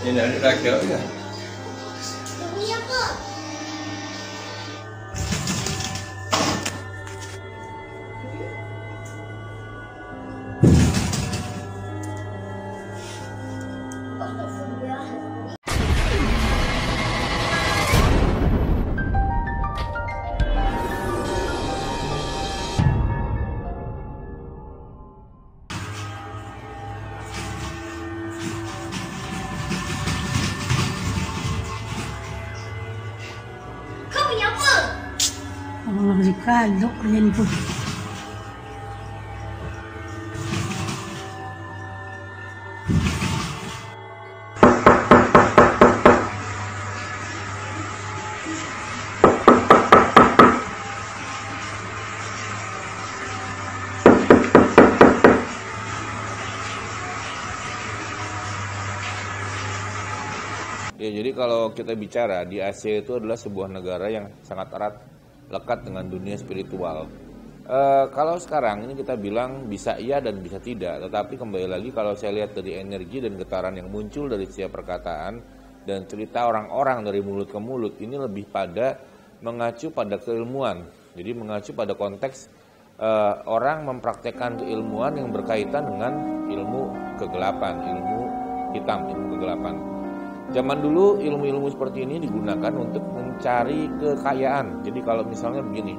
Ini ada lagi ya. Iya kok. Mga Ricardo, rin po. Ya, jadi kalau kita bicara di Asia itu adalah sebuah negara yang sangat erat lekat dengan dunia spiritual. Kalau sekarang ini kita bilang bisa iya dan bisa tidak, tetapi kembali lagi kalau saya lihat dari energi dan getaran yang muncul dari setiap perkataan dan cerita orang-orang dari mulut ke mulut ini lebih pada mengacu pada keilmuan. Jadi mengacu pada konteks orang mempraktekkan keilmuan yang berkaitan dengan ilmu kegelapan, ilmu hitam, ilmu kegelapan. Zaman dulu ilmu-ilmu seperti ini digunakan untuk mencari kekayaan. Jadi kalau misalnya begini,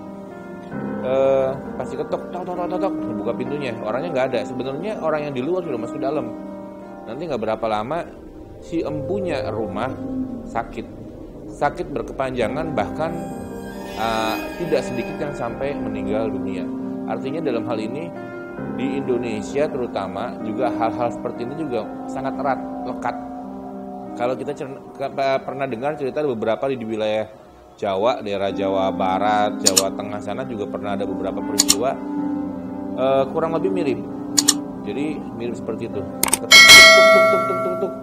pasti ketok, tok, buka pintunya, orangnya nggak ada. Sebenarnya orang yang di luar sudah masuk ke dalam. Nanti nggak berapa lama si empunya rumah sakit berkepanjangan, bahkan tidak sedikit yang sampai meninggal dunia. Artinya dalam hal ini di Indonesia terutama juga hal-hal seperti ini juga sangat erat lekat. Kalau kita pernah dengar cerita beberapa di wilayah Jawa, daerah Jawa Barat, Jawa Tengah sana juga pernah ada beberapa peristiwa kurang lebih mirip. Jadi mirip seperti itu. Tuk.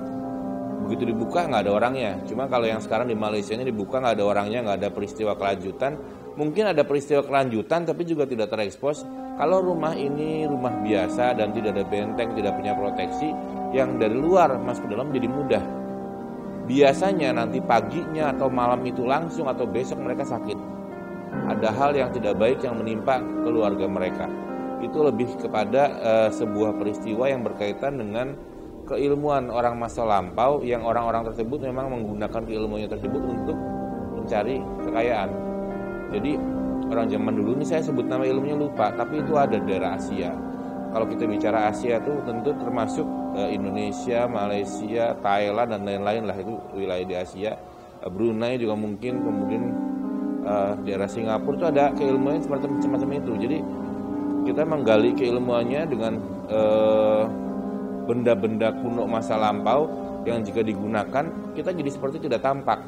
Begitu dibuka nggak ada orangnya. Cuma kalau yang sekarang di Malaysia ini dibuka nggak ada orangnya, nggak ada peristiwa kelanjutan. Mungkin ada peristiwa kelanjutan tapi juga tidak terekspos. Kalau rumah ini rumah biasa dan tidak ada benteng, tidak punya proteksi, yang dari luar masuk ke dalam jadi mudah. Biasanya nanti paginya atau malam itu langsung atau besok mereka sakit. Ada hal yang tidak baik yang menimpa keluarga mereka. Itu lebih kepada sebuah peristiwa yang berkaitan dengan keilmuan orang masa lampau yang orang-orang tersebut memang menggunakan keilmuannya tersebut untuk mencari kekayaan. Jadi orang zaman dulu ini saya sebut nama ilmunya lupa, tapi itu ada di daerah Asia. Kalau kita bicara Asia itu tentu termasuk Indonesia, Malaysia, Thailand dan lain-lain lah, itu wilayah di Asia. Brunei juga mungkin, kemudian daerah Singapura itu ada keilmuan semacam itu. Jadi kita menggali keilmuannya dengan benda-benda kuno masa lampau yang jika digunakan kita jadi seperti tidak tampak.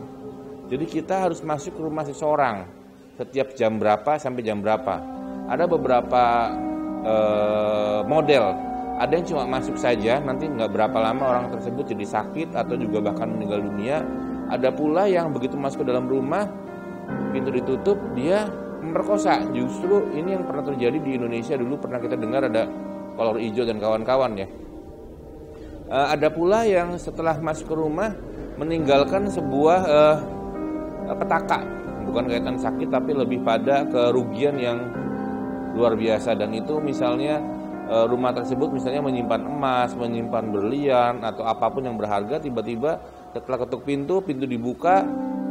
Jadi kita harus masuk ke rumah seseorang setiap jam berapa sampai jam berapa. Ada beberapa model. Ada yang cuma masuk saja, nanti nggak berapa lama orang tersebut jadi sakit atau juga bahkan meninggal dunia. Ada pula yang begitu masuk ke dalam rumah, pintu ditutup, dia memperkosa. Justru ini yang pernah terjadi di Indonesia dulu, pernah kita dengar ada kolor hijau dan kawan-kawan ya. Ada pula yang setelah masuk ke rumah meninggalkan sebuah petaka, bukan kaitan sakit tapi lebih pada kerugian yang luar biasa. Dan itu misalnya rumah tersebut misalnya menyimpan emas, menyimpan berlian atau apapun yang berharga, tiba-tiba setelah ketuk pintu dibuka,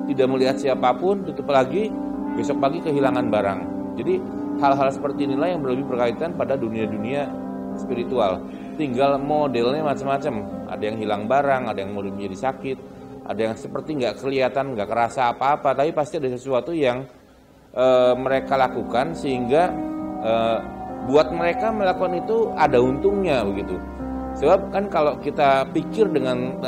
tidak melihat siapapun, tutup lagi, besok pagi kehilangan barang. Jadi hal-hal seperti inilah yang lebih berkaitan pada dunia-dunia spiritual. Tinggal modelnya macam-macam. Ada yang hilang barang, ada yang mulai menjadi sakit, ada yang seperti nggak kelihatan, nggak kerasa apa-apa, tapi pasti ada sesuatu yang mereka lakukan sehingga buat mereka melakukan itu ada untungnya begitu. Sebab kan kalau kita pikir dengan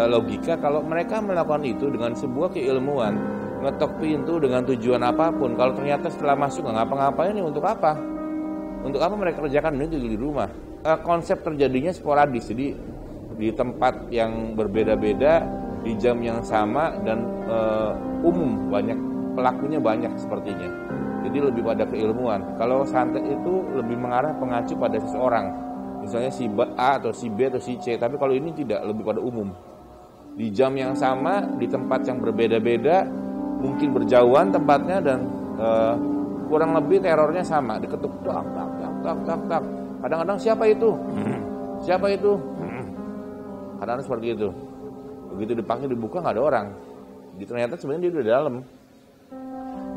logika, kalau mereka melakukan itu dengan sebuah keilmuan, ngetok pintu dengan tujuan apapun, kalau ternyata setelah masuk nggak ngapa-ngapain, ini untuk apa? Untuk apa mereka kerjakan ini di rumah? Konsep terjadinya sporadis, jadi di tempat yang berbeda-beda, di jam yang sama dan umum, banyak pelakunya banyak sepertinya. Jadi lebih pada keilmuan. Kalau santet itu lebih mengarah pengacu pada seseorang. Misalnya si A atau si B atau si C. Tapi kalau ini tidak, lebih pada umum. di jam yang sama, di tempat yang berbeda-beda, mungkin berjauhan tempatnya dan kurang lebih terornya sama, diketuk tak tak tak tak tak tak. Kadang-kadang siapa itu? Siapa itu? Kadang-kadang seperti itu. Begitu dipanggil dibuka nggak ada orang. Jadi ternyata sebenarnya dia di dalam.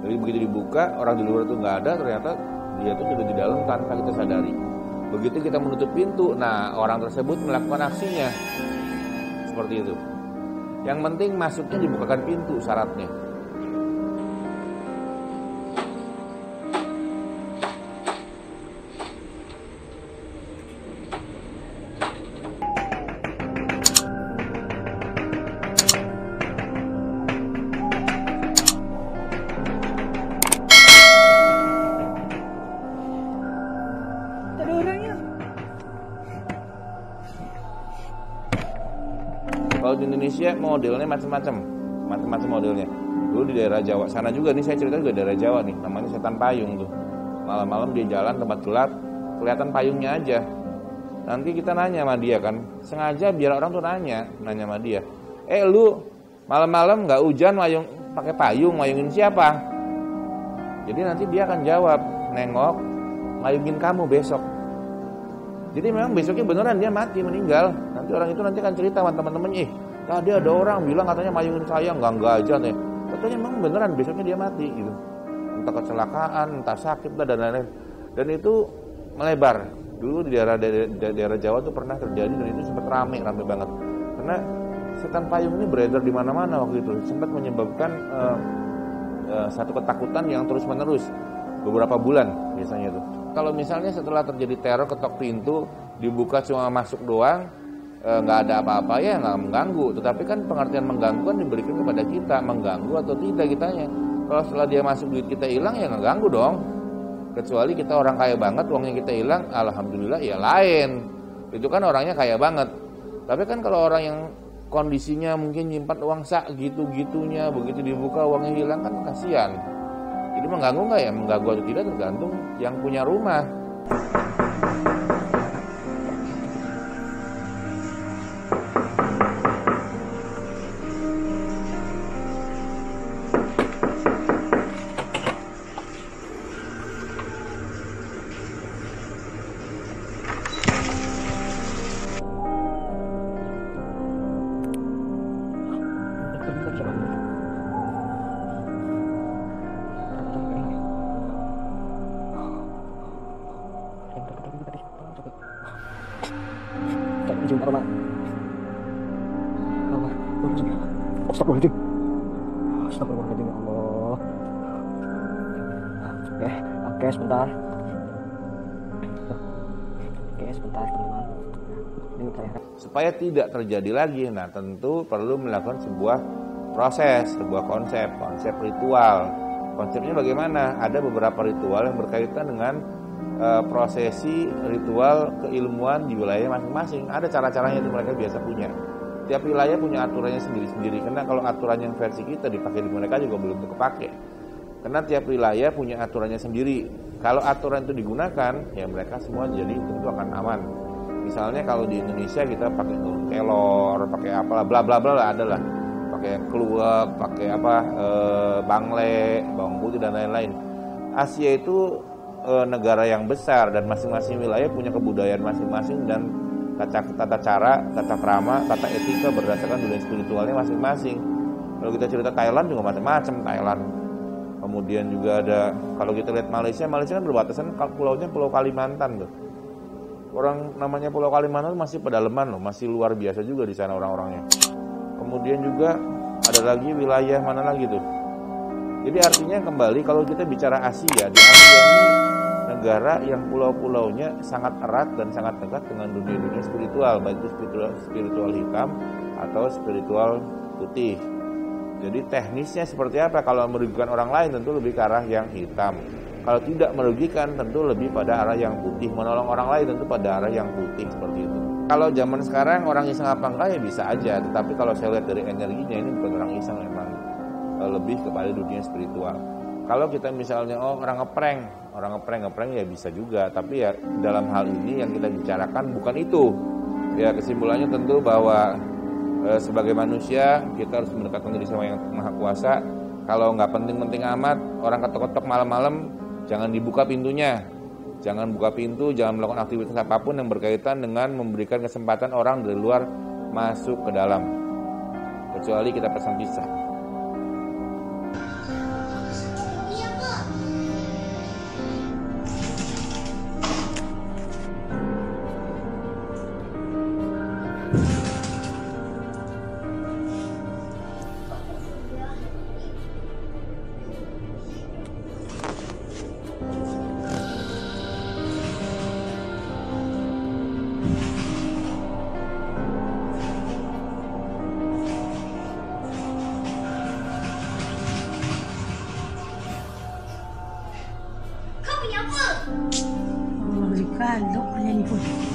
Jadi begitu dibuka, orang di luar itu nggak ada, ternyata dia itu sudah di dalam tanpa kita sadari. Begitu kita menutup pintu, nah orang tersebut melakukan aksinya. Seperti itu. Yang penting masuknya dibukakan pintu syaratnya. Ada orangnya. Kalau di Indonesia modelnya macam-macam modelnya. Dulu di daerah Jawa sana juga nih, saya cerita juga daerah Jawa nih, namanya setan payung tuh. Malam-malam dia jalan tempat gelap, kelihatan payungnya aja. Nanti kita nanya sama dia kan, sengaja biar orang tuh nanya sama dia. Lu malam-malam nggak hujan pakai payung, mayungin siapa? Jadi nanti dia akan jawab, nengok, mayungin kamu besok. Jadi memang besoknya beneran dia mati, meninggal. Nanti orang itu nanti akan cerita sama teman-temannya, tadi ada orang bilang katanya mayungin saya, enggak aja nih. Katanya memang beneran besoknya dia mati gitu. Entah kecelakaan, entah sakit dan lain-lain. Dan itu melebar. Dulu di daerah Jawa tuh pernah terjadi dan itu sempat rame banget. Karena setan payung ini beredar di mana-mana waktu itu, sempat menyebabkan satu ketakutan yang terus-menerus beberapa bulan biasanya itu. Kalau misalnya setelah terjadi teror ketok pintu, dibuka cuma masuk doang, nggak ada apa-apa ya nggak mengganggu. Tetapi kan pengertian mengganggu kan diberikan kepada kita, mengganggu atau tidak kitanya. Kalau setelah dia masuk duit kita hilang ya nggak ganggu dong. Kecuali kita orang kaya banget, uangnya kita hilang, alhamdulillah ya lain. Itu kan orangnya kaya banget. Tapi kan kalau orang yang kondisinya mungkin nyimpan uang sak gitu-gitunya, begitu dibuka uangnya hilang kan kasihan. Jadi mengganggu nggak ya? Mengganggu atau tidak tergantung yang punya rumah. Izin Pak. Astagfirullahaladzim. Astagfirullahaladzim ya Allah. Oke sebentar. Teman-teman. Ini saya. Supaya tidak terjadi lagi, nah tentu perlu melakukan sebuah proses, sebuah konsep ritual. Konsepnya bagaimana? Ada beberapa ritual yang berkaitan dengan prosesi ritual keilmuan di wilayah masing-masing. Ada cara-caranya itu mereka biasa punya. Tiap wilayah punya aturannya sendiri-sendiri. Karena kalau aturan yang versi kita dipakai di mereka juga belum tentu kepake. Karena tiap wilayah punya aturannya sendiri. Kalau aturan itu digunakan, ya mereka semua jadi tentu akan aman. Misalnya kalau di Indonesia kita pakai kelor, pakai apalah, bla bla bla ada lah. Pakai kluwek, pakai bangle, bawang putih dan lain-lain. Asia itu negara yang besar dan masing-masing wilayah punya kebudayaan masing-masing dan tata cara, tata krama, tata etika berdasarkan dunia spiritualnya masing-masing. Kalau kita cerita Thailand juga macam-macam Thailand. Kemudian juga ada, kalau kita lihat Malaysia kan berbatasan pulaunya Pulau Kalimantan tuh. Orang namanya Pulau Kalimantan masih pedalaman loh, masih luar biasa juga di sana orang-orangnya. Kemudian juga ada lagi wilayah mana lagi tuh. Jadi artinya kembali kalau kita bicara Asia, di Asia ini negara yang pulau-pulaunya sangat erat dan sangat dekat dengan dunia-dunia spiritual, baik itu spiritual hitam atau spiritual putih. Jadi teknisnya seperti apa? Kalau merugikan orang lain tentu lebih ke arah yang hitam. Kalau tidak merugikan tentu lebih pada arah yang putih. Menolong orang lain tentu pada arah yang putih seperti itu. Kalau zaman sekarang orang iseng apa enggak ya bisa aja. Tetapi kalau saya lihat dari energinya ini bukan orang iseng, memang lebih kepada dunia spiritual. Kalau kita misalnya orang ngeprank ya bisa juga. Tapi ya dalam hal ini yang kita bicarakan bukan itu. Ya kesimpulannya tentu bahwa Sebagai manusia kita harus mendekatkan diri sama Yang Maha Kuasa. Kalau nggak penting-penting amat, orang ketok-ketok malam-malam, jangan dibuka pintunya. Jangan buka pintu, jangan melakukan aktivitas apapun yang berkaitan dengan memberikan kesempatan orang dari luar masuk ke dalam. Kecuali kita pesan pisah. Iya, Pak. Kau punya apa? Allah berkalo kalian pun.